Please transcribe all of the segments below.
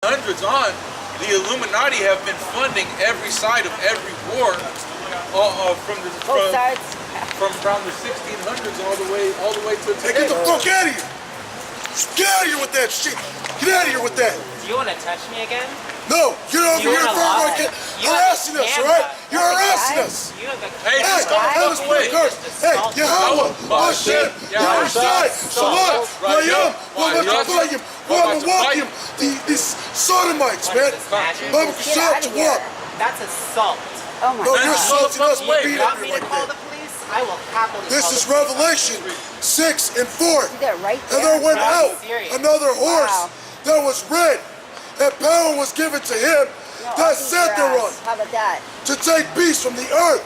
1600s on, the Illuminati have been funding every side of every war from around the 1600s all the way to today. Hey, get the fuck out of here! Get out of here with that shit! Get out of here with that! Do you want to touch me again? No, you're over here harassing us, alright? You're harassing us! Hey, just go away! Hey, Yahweh, Hashem, Yahushai, Shalom, Rayam, Wamatapayim, Wamawakim, these sodomites, man. That's assault. Oh my God. No, God. you're assaulting us. We're beating Want me you to like call that. the police? I will happily This call is the police. Revelation 6 and 4. See that right And there? there went out serious. another horse that was red, and power was given to him that sat thereon How about that? to take peace from the earth,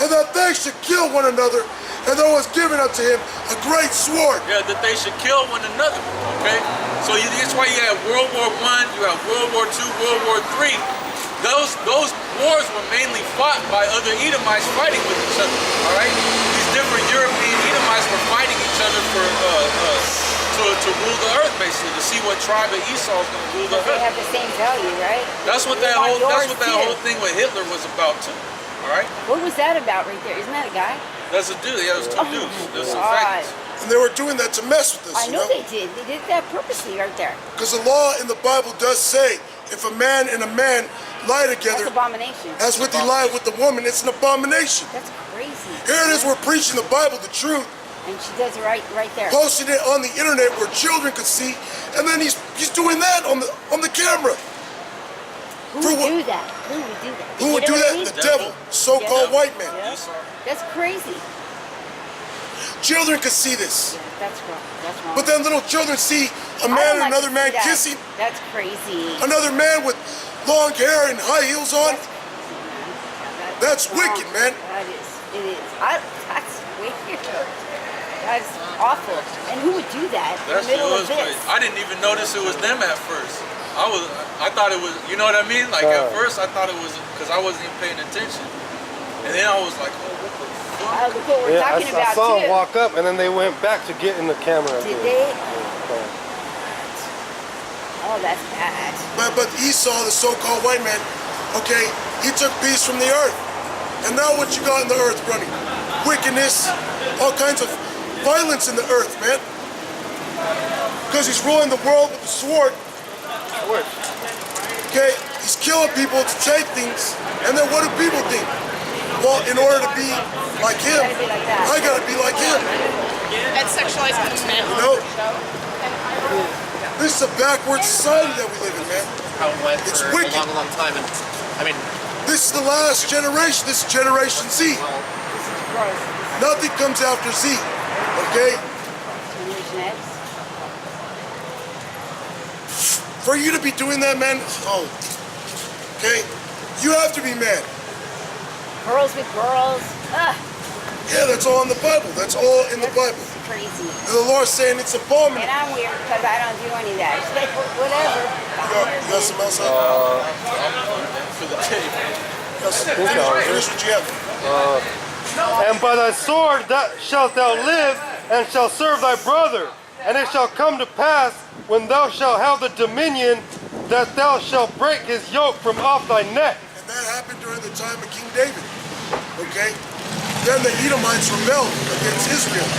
and that they should kill one another, and there was given unto him a great sword. Yeah, that they should kill one another, okay? So that's why you have World War I, you have World War II, World War III. Those wars were mainly fought by other Edomites fighting with each other, all right? These different European Edomites were fighting each other to rule the earth, basically, to see what tribe of Esau is going to rule the They earth. have the same value, right? That's what that whole thing with Hitler was about too, all right? What was that about right there? Isn't that a guy? That's a dude. Yeah, there's two dudes. There's some God. facts. And they were doing that to mess with us, I know they did. They did that purposely right there. Because the law in the Bible does say, if a man and a man lie That's together, abomination. as with he lied with the woman, it's an abomination. That's crazy. Here it is, we're preaching the Bible, the truth, And she does it right there. posting it on the internet where children could see, and then he's doing that on the camera. Who would do that? Who would do that? Who would do that? The devil, so-called white man. Yeah. That's crazy. Children could see this. Yeah, that's wrong. That's wrong. But then little children see a man and another man kissing, That's crazy. another man with long hair and high heels on. That's wrong. wicked, man. That is. It is. That's wicked. That's awful. And who would do that in the middle of this? Crazy. I didn't even notice it was them at first. I thought it was, you know what I mean? Like at first I thought it was, because I wasn't even paying attention. And then I was like, oh, what the fuck? Look what we're talking about I saw too. them walk up and then they went back to get in the camera. Did they? Oh, that's bad. But Esau, the so-called white man, okay, he took peace from the earth. And now what you got in the earth running? Wickedness, all kinds of violence in the earth, man. Because he's ruling the world with the sword. Okay, he's killing people to take things. And then what do people think? Well, in order to be like him, I gotta be like him. And sexualized men. You know? This is a backward society that we live in, man. How it went It's for wicked. a long time. And I mean, This is the last generation. This is Generation Z. This is gross. Nothing comes after Z. Okay? Generation X. For you to be doing that, man, oh, okay? You have to be mad. Girls with girls. Ugh. Yeah, that's all in the Bible. That's all in the Bible. That's crazy. And the Lord's saying it's abominable. And I'm weird because I don't do any of that. It's like, whatever. You got some else? For the tape. Here's what you have. And by thy sword that shalt thou live, and shall serve thy brother. And it shall come to pass, when thou shalt have the dominion, that thou shalt break his yoke from off thy neck. And that happened during the time of King David. Okay? Then the Edomites rebelled against Israel.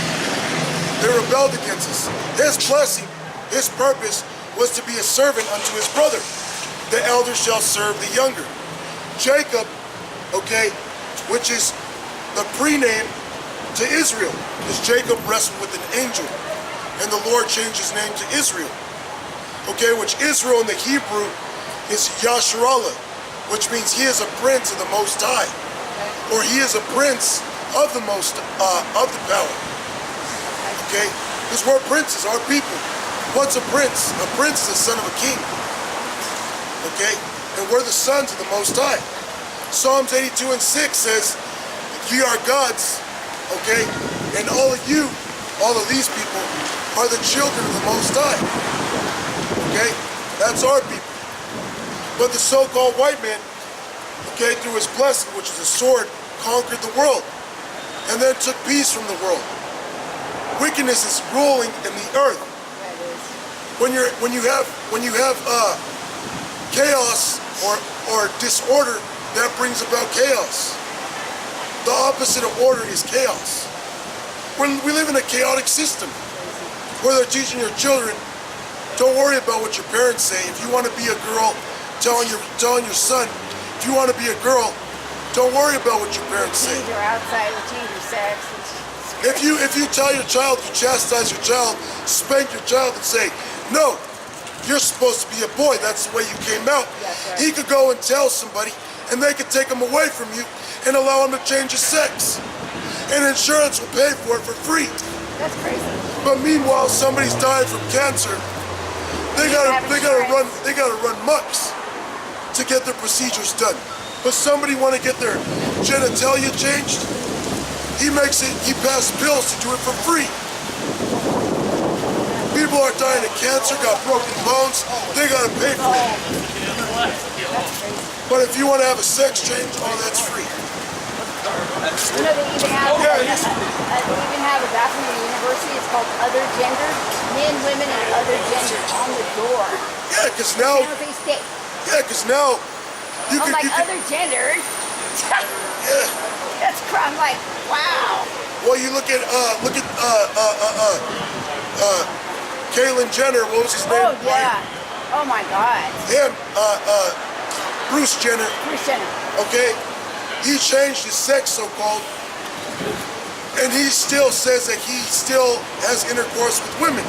They rebelled against us. His blessing, his purpose, was to be a servant unto his brother. The elder shall serve the younger. Jacob, okay, which is the pre-name to Israel, because Jacob wrestled with an angel, and the Lord changed his name to Israel. Okay, which Israel in the Hebrew is Yasharallah, which means he is a prince of the Most High, or he is a prince of the most of the power. Okay, because we're princes, our people. What's a prince? A prince is the son of a king. Okay, and we're the sons of the Most High. Psalms 82 and 6 says, "Ye are gods." Okay, and all of you, all of these people, are the children of the Most High. Okay, that's our people. But the so-called white man, okay, through his blessing, which is a sword, conquered the world, and then took peace from the world. Wickedness is ruling in the earth. When you have chaos or disorder that brings about chaos. The opposite of order is chaos. We live in a chaotic system where they're teaching your children, don't worry about what your parents say. If you want to be a girl, telling your son, if you want to be a girl, don't worry about what your parents say. Change your outside, change your sex. If you tell your child, you chastise your child, spank your child and say, no, you're supposed to be a boy, that's the way you came out. Yes, right. He could go and tell somebody and they could take him away from you and allow him to change his sex. And insurance will pay for it for free. That's crazy. But meanwhile, somebody's dying from cancer. They gotta run mucks to get their procedures done. But somebody want to get their genitalia changed, he passes bills to do it for free. People are dying of cancer, got broken bones, they gotta pay for it. But if you want to have a sex change, that's free. You know, they even have a bathroom in the university. It's called other gender, men, women, and other gender on the door. Yeah, because now. San Jose State. Yeah, because now you I'm can. like other gender. Yeah. I'm like, wow. Well, you look at Caitlyn Jenner. What was his name? Oh yeah. Oh my God. Him. Bruce Jenner. Bruce Jenner. Okay. He changed his sex, so-called, and he still says that he still has intercourse with women,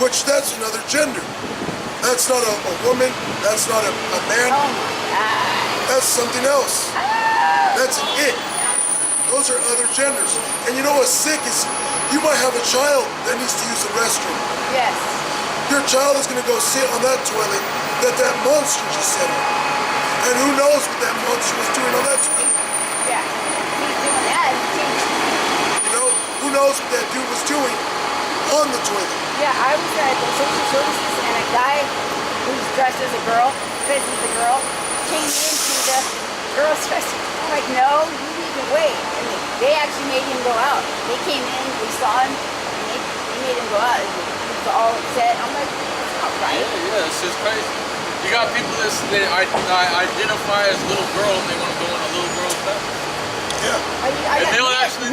which that's another gender. That's not a woman, that's not a man, Oh my God. that's something else. That's an it. Those are other genders. And you know what's sick is you might have a child that needs to use the restroom. Yes. Your child is gonna go sit on that toilet that monster just sat on. And who knows what that monster was doing on that toilet? Yeah. He's doing that. You know, who knows what that dude was doing on the toilet? Yeah, I was at the social services and a guy who's dressed as a girl, says he's a girl, came into the girl's dressing. I'm like, no, you need to wait. And they actually made him go out. They came in, we saw him, and they made him go out. And he was all upset. I'm like, that's not right. Yeah, it's just crazy. You got people that identify as little girl and they want to go in a little girl's bathroom. Yeah. And they'll actually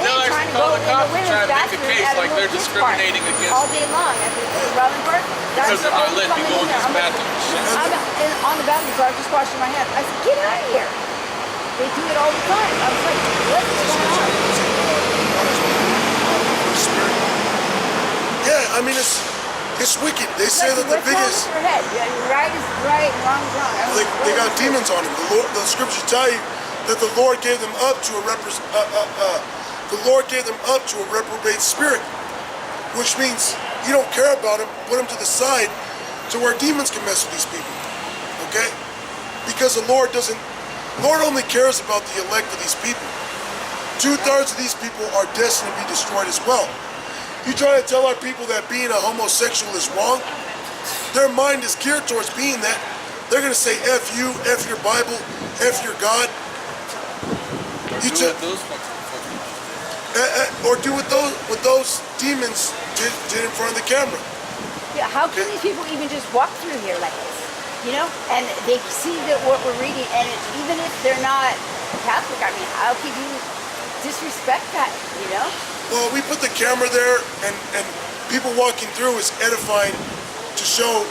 call the cops and try to make a case like they're discriminating against all day long at the Rollingburg. because they're not letting me go in this bathroom. I'm on the bathroom, so I'm just washing my hands. I said, get out of here. They do it all the time. I was like, what's going on? Yeah, I mean it's wicked. They say that the biggest Your head? Yeah, right is right and wrong is wrong. they got demons on them. The scriptures tell you that the Lord gave them up to a reprobate spirit, which means you don't care about them. Put them to the side to where demons can mess with these people. Okay, because the Lord only cares about the elect of these people. 2/3 of these people are destined to be destroyed as well. You try to tell our people that being a homosexual is wrong, their mind is geared towards being that. They're going to say F you, F your Bible, F your God. Or do what those demons did in front of the camera. Yeah, how can these people even just walk through here like this? You know, and they see that what we're reading, and even if they're not Catholic, I mean, how could you disrespect that? You know? Well, we put the camera there, and people walking through is edifying to show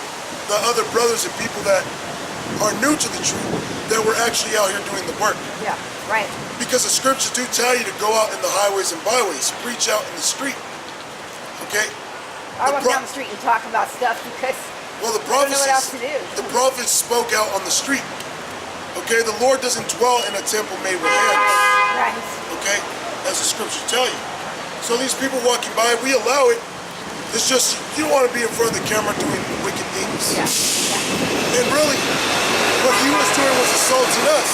the other brothers and people that are new to the truth that we're actually out here doing the work. Yeah, right. Because the scriptures do tell you to go out in the highways and byways, preach out in the street. Okay? I walk down the street and talk about stuff because Well, the I don't know what else prophets, to do. the prophets spoke out on the street. Okay, the Lord doesn't dwell in a temple made with hands. Right. Okay, as the scriptures tell you. So these people walking by, we allow it. It's just you don't want to be in front of the camera doing wicked things. Yeah. And really, what he was doing was assaulting us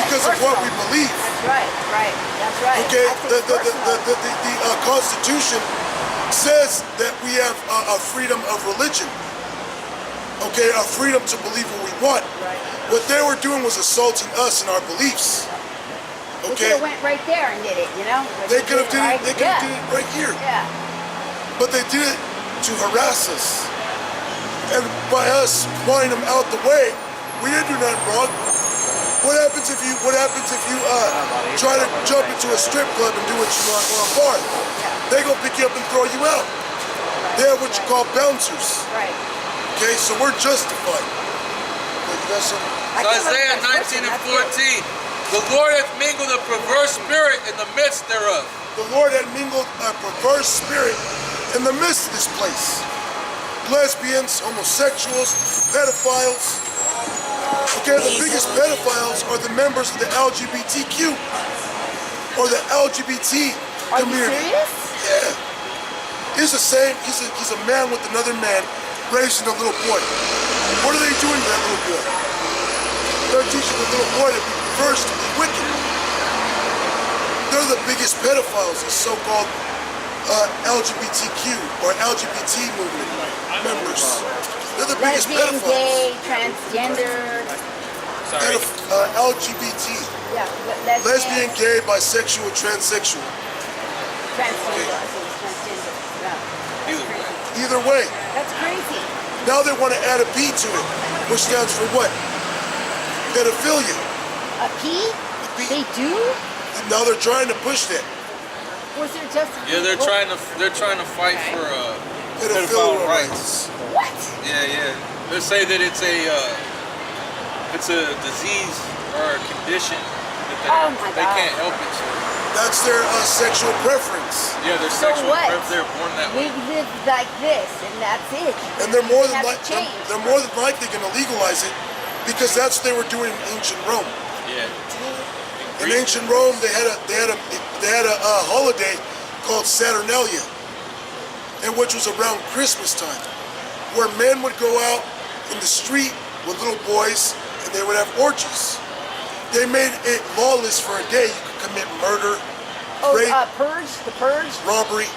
because of what we believe. That's right. Right. That's right. Okay, That's the Constitution says that we have a freedom of religion. Okay, a freedom to believe what we want. Right. What they were doing was assaulting us and our beliefs. They Okay, could have went right there and did it, you know? But they could have did it. right- They could have did it right here. Yeah. But they did it to harass us. And by us wanting them out the way, we didn't do nothing wrong. What happens if you try to jump into a strip club and do what you want on a bar? They gonna pick you up and throw you out. They have what you call bouncers. Right. Okay, so we're justified. That's So Isaiah 19 and 14. The Lord hath mingled a perverse spirit in the midst thereof. the Lord had mingled a perverse spirit in the midst of this place. Lesbians, homosexuals, pedophiles. Okay, the biggest pedophiles are the members of the LGBTQ or the LGBT community. Are you serious? Yeah. He's the same, he's a man with another man raising a little boy. What are they doing to that little boy? They're teaching the little boy to be perverse, to be wicked. They're the biggest pedophiles, the so-called LGBTQ or LGBT movement members. They're the biggest Lesbian, pedophiles. gay, transgender. LGBT. Yeah, Lesbian, gay, bisexual, transsexual. Transgender. I think it's transgender. Yeah. Either way. That's crazy. Now they want to add a P to it, which stands for what? Pedophilia. A P? P. They do? Now they're trying to push that. Was there just? Yeah, they're trying to fight for pedophile rights. What? Yeah. They say that it's a disease or a condition that they can't help it. That's their sexual preference. Yeah, their So sexual what? preference. They're born that We way. live like this, and that's it. And they're more than Have to like change. they're more than likely going to legalize it because that's what they were doing in ancient Rome. Yeah. In ancient Rome, they had a holiday called Saturnalia, and which was around Christmas time, where men would go out in the street with little boys and they would have orgies. They made it lawless for a day. You could commit murder, rape, Purge, the purge. robbery.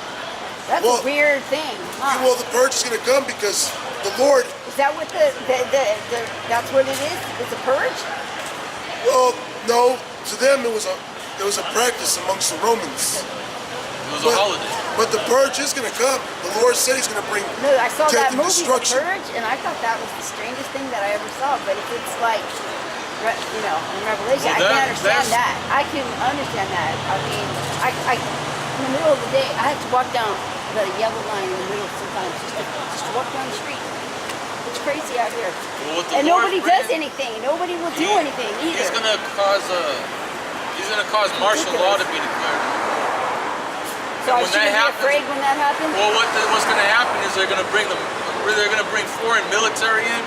That's Well, a weird thing. Huh? Well, the purge is going to come because the Lord. Is that what that's what it is? It's a purge? Well, no. To them, it was a practice amongst the Romans. It was a holiday. But the purge is going to come. The Lord said He's going to bring No, I saw death that and movie, The destruction. Purge, and I thought that was the strangest thing that I ever saw. But if it's like, in Revelation, Well, I can understand that. I can understand that. I mean, I in the middle of the day, I have to walk down the yellow line in the middle sometimes just to walk down the street. It's crazy out here. Well, what the And Lord nobody brings- does anything. Nobody will do anything either. He's gonna cause martial law to be declared. So I when shouldn't that be happens- afraid when that happens? Well, what's gonna happen is they're gonna bring foreign military in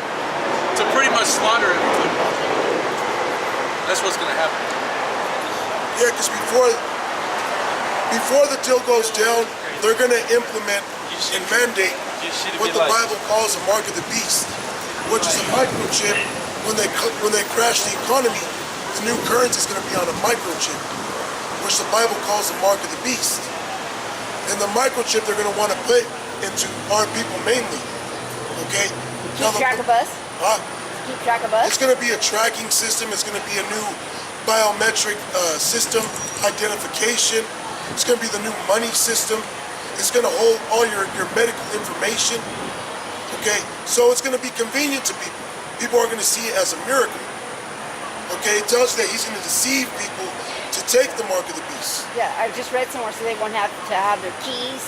to pretty much slaughter everyone. That's what's gonna happen. Yeah, because before the deal goes down, they're going to implement and mandate what the Bible calls a mark of the beast, which is a microchip. When they crash the economy, the new currency is going to be on a microchip, which the Bible calls the mark of the beast. And the microchip they're going to want to put into our people mainly. Okay? Keep track of us? Huh? Keep track of us? It's going to be a tracking system. It's going to be a new biometric system, identification. It's going to be the new money system. It's going to hold all your medical information. Okay? So it's going to be convenient to people. People are going to see it as a miracle. Okay? It tells you that He's going to deceive people to take the mark of the beast. Yeah, I just read somewhere so they won't have to have their keys,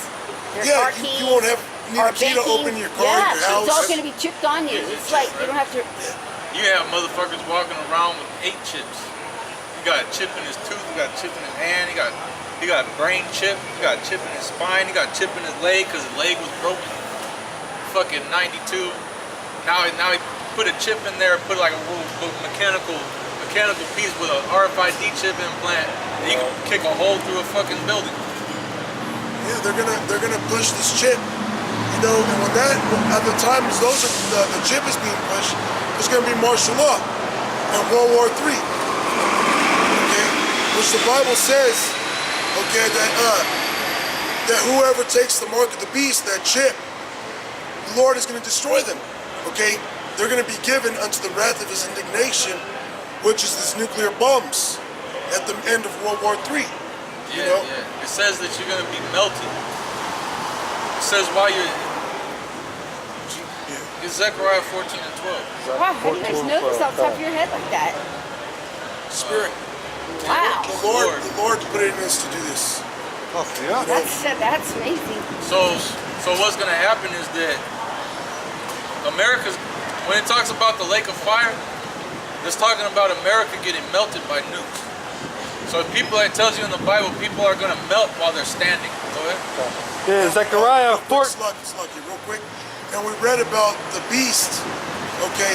their Yeah, car keys. you won't need or a key to banking. open your car in Yeah, your house. it's all going to be chipped on you. It's like you don't have to. You have motherfuckers walking around with 8 chips. You got a chip in his tooth, you got a chip in his hand, he got a brain chip, you got a chip in his spine, he got a chip in his leg because his leg was broken. Fucking 92. Now he put a chip in there, put like a little mechanical piece with an RFID chip implant, and you can kick a hole through a fucking building. Yeah, they're gonna push this chip. You know, and when at the time as the chip is being pushed, there's gonna be martial law and World War III. Okay, which the Bible says, okay, that whoever takes the mark of the beast, that chip, the Lord is gonna destroy them. Okay, they're gonna be given unto the wrath of His indignation, which is this nuclear bombs at the end of World War III. You know? Yeah. It says that you're gonna be melted. It says while you're. It's Zechariah 14 and 12. Wow, how do you guys know this off the top of your head like that? Spirit. Wow. The Lord put it in us to do this. Oh, yeah. That's amazing. So what's going to happen is that America's, when it talks about the lake of fire, it's talking about America getting melted by nukes. So if people, it tells you in the Bible, people are going to melt while they're standing. Go ahead. Yeah, Zechariah 4. Sluggy, real quick. And we read about the beast, okay,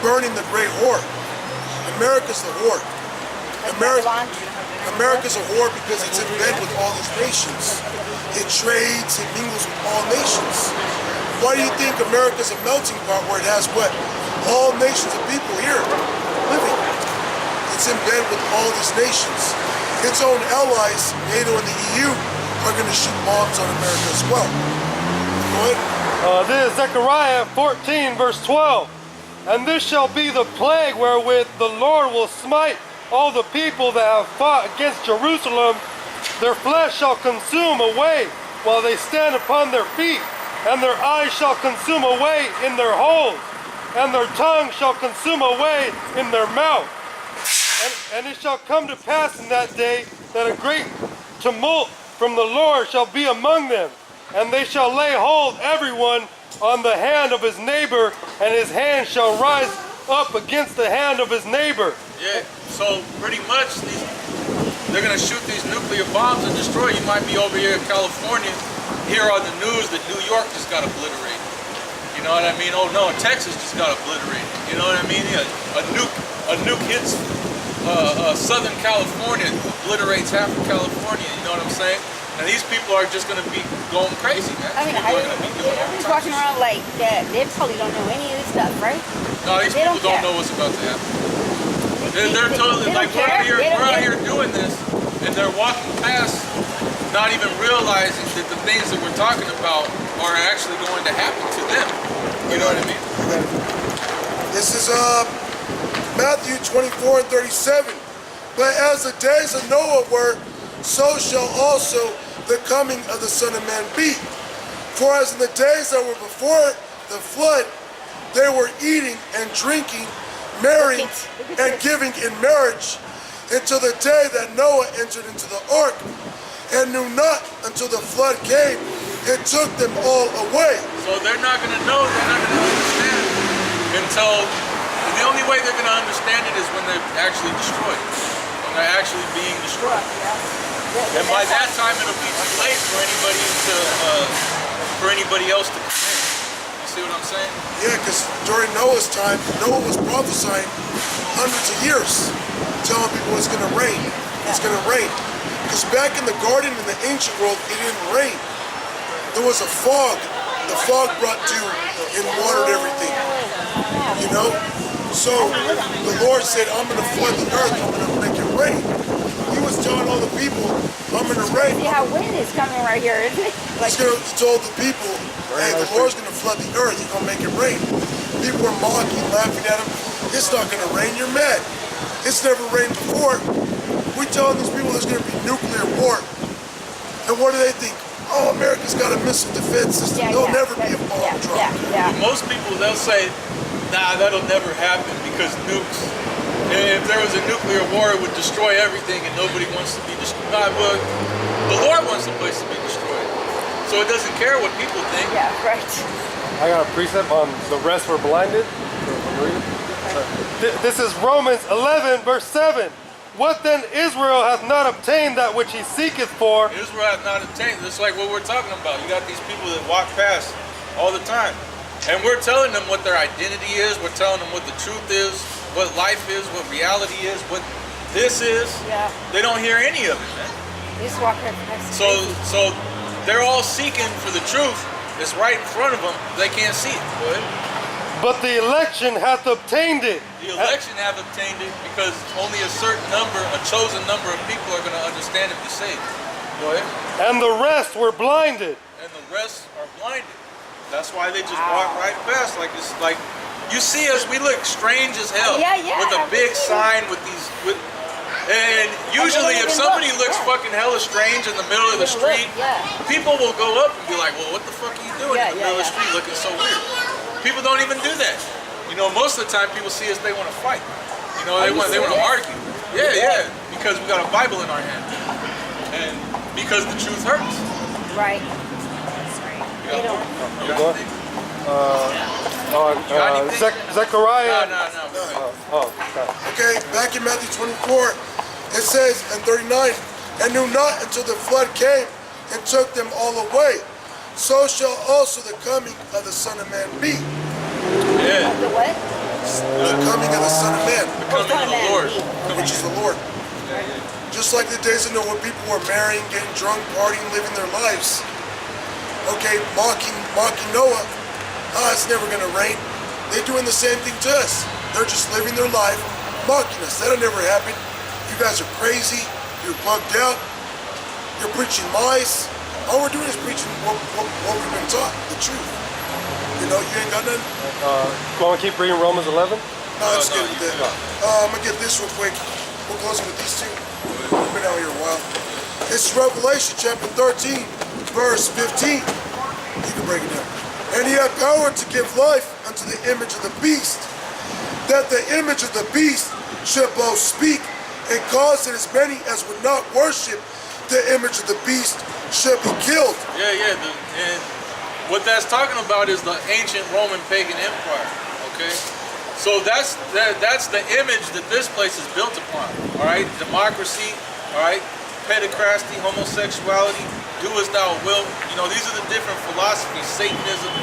burning the great whore. America's the whore. America's a whore because it's in bed with all these nations. It trades, it mingles with all nations. Why do you think America's a melting pot where it has what? All nations of people here living. It's in bed with all these nations. Its own allies, NATO and the EU, are going to shoot bombs on America as well. Go ahead. This is Zechariah 14, verse 12. And this shall be the plague wherewith the Lord will smite all the people that have fought against Jerusalem. Their flesh shall consume away while they stand upon their feet, and their eyes shall consume away in their holes, and their tongue shall consume away in their mouth. And it shall come to pass in that day that a great tumult from the Lord shall be among them, and they shall lay hold everyone on the hand of his neighbor, and his hand shall rise up against the hand of his neighbor. Yeah, so pretty much they're going to shoot these nuclear bombs and destroy. You might be over here in California, hear on the news that New York just got obliterated. You know what I mean? Oh no, Texas just got obliterated. You know what I mean? Yeah, a nuke hits Southern California, obliterates half of California. You know what I'm saying? And these people are just going to be going crazy, man. I mean, everybody's walking around like that. They probably don't know any of this stuff, right? No, these people don't know what's about to happen. They're totally like, we're out here doing this, and they're walking past, not even realizing that the things that we're talking about are actually going to happen to them. You know what I mean? This is Matthew 24 and 37. But as the days of Noah were, so shall also the coming of the Son of Man be. For as in the days that were before the flood, they were eating and drinking, marrying and giving in marriage, until the day that Noah entered into the ark, and knew not until the flood came and took them all away. So they're not going to know, they're not going to understand until, the only way they're going to understand it is when they're actually destroyed, when they're actually being destroyed. And by that time it'll be too late for anybody else to come in. You see what I'm saying? Yeah, because during Noah's time, Noah was prophesying hundreds of years, telling people it's going to rain. It's going to rain. Because back in the garden in the ancient world, it didn't rain. There was a fog. The fog brought dew and watered everything. You know? So the Lord said, I'm going to flood the earth. I'm going to make it rain. He was telling all the people, I'm going to rain. See how wind is coming right here, isn't it? Like, He told the people, hey, the Lord's going to flood the earth. He's going to make it rain. People were mocking, laughing at him. It's not going to rain. You're mad. It's never rained before. We're telling these people there's going to be nuclear war. And what do they think? Oh, America's got a missile defense system. There'll never be a bomb drop. Most people, they'll say, nah, that'll never happen because nukes. If there was a nuclear war, it would destroy everything and nobody wants to be destroyed. Well, the Lord wants the place to be destroyed. So it doesn't care what people think. yeah, right. I got a precept on the rest were blinded. This is Romans 11, verse 7. What then Israel hath not obtained that which he seeketh for? Israel hath not obtained. It's like what we're talking about. You got these people that walk past all the time. And we're telling them what their identity is. We're telling them what the truth is, what life is, what reality is, what this is. Yeah. They don't hear any of it, man. They just walk right past. So they're all seeking for the truth. It's right in front of them. They can't see it. Go ahead. But the election hath obtained it. The election have obtained it because only a certain number, a chosen number of people are going to understand and be saved. Go ahead. And the rest were blinded. And the rest are blinded. That's why they just walk right past. Like it's like you see us, we look strange as hell. With a big sign with these. And usually, if somebody looks fucking hella strange in the middle of the street, people will go up and be like, "Well, what the fuck are you doing in the middle of the street looking so weird?" People don't even do that. You know, most of the time people see us, they want to fight. You know, they want to argue. Yeah, because we got a Bible in our hand, and because the truth hurts. Right. They don't. You got anything? Zechariah. No. Okay, back in Matthew 24, it says in 39, and knew not until the flood came and took them all away. So shall also the coming of the Son of Man be. Yeah. The what? The coming of the Son of Man, The coming of the Lord. which is the Lord. Just like the days of Noah, people were marrying, getting drunk, partying, living their lives. Okay, mocking Noah. It's never gonna rain. They're doing the same thing to us. They're just living their life, mocking us. That'll never happen. You guys are crazy. You're bugged out. You're preaching lies. All we're doing is preaching what we've been taught, the truth. You know, you ain't got nothing. Want to keep reading Romans 11? No, let's get with that. I'm gonna get this real quick. We're closing with these two. We've been out here a while. It's Revelation chapter 13, verse 15. You can break it down. And he had power to give life unto the image of the beast, that the image of the beast should both speak and cause that as many as would not worship the image of the beast should be killed. Yeah. And what that's talking about is the ancient Roman pagan empire. Okay, so that's the image that this place is built upon. All right, democracy. All right, pedicrasty, homosexuality, do as thou wilt. You know, these are the different philosophies. Satanism,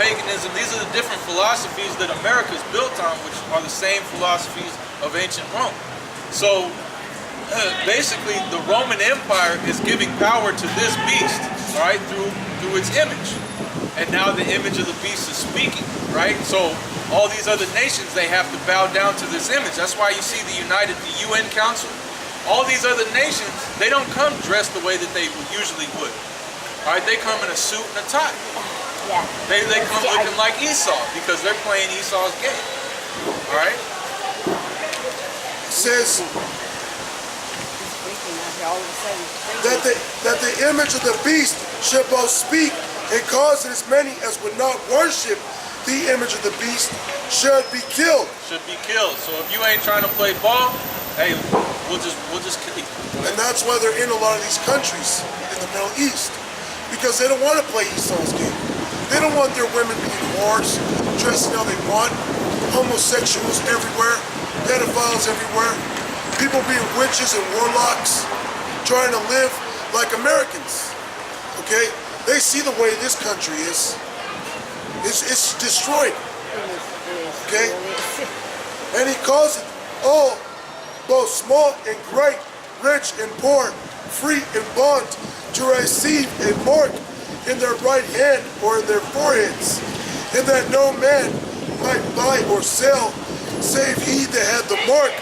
paganism. These are the different philosophies that America is built on, which are the same philosophies of ancient Rome. So basically, the Roman Empire is giving power to this beast, all right, through its image. And now the image of the beast is speaking, right? So all these other nations, they have to bow down to this image. That's why you see the UN Council. All these other nations, they don't come dressed the way that they usually would. All right, they come in a suit and a tie. Yeah. They come looking like Esau because they're playing Esau's game. All right. It says that the image of the beast should both speak and cause that as many as would not worship the image of the beast should be killed. Should be killed. So if you ain't trying to play ball, hey, we'll just kill you. And that's why they're in a lot of these countries in the Middle East, because they don't want to play Esau's game. They don't want their women being whores, dressing how they want, homosexuals everywhere, pedophiles everywhere, people being witches and warlocks, trying to live like Americans. Okay? They see the way this country is. It's destroyed. Okay? And he calls it all, both small and great, rich and poor, free and bond, to receive a mark in their right hand or in their foreheads, and that no man might buy or sell, save he that had the mark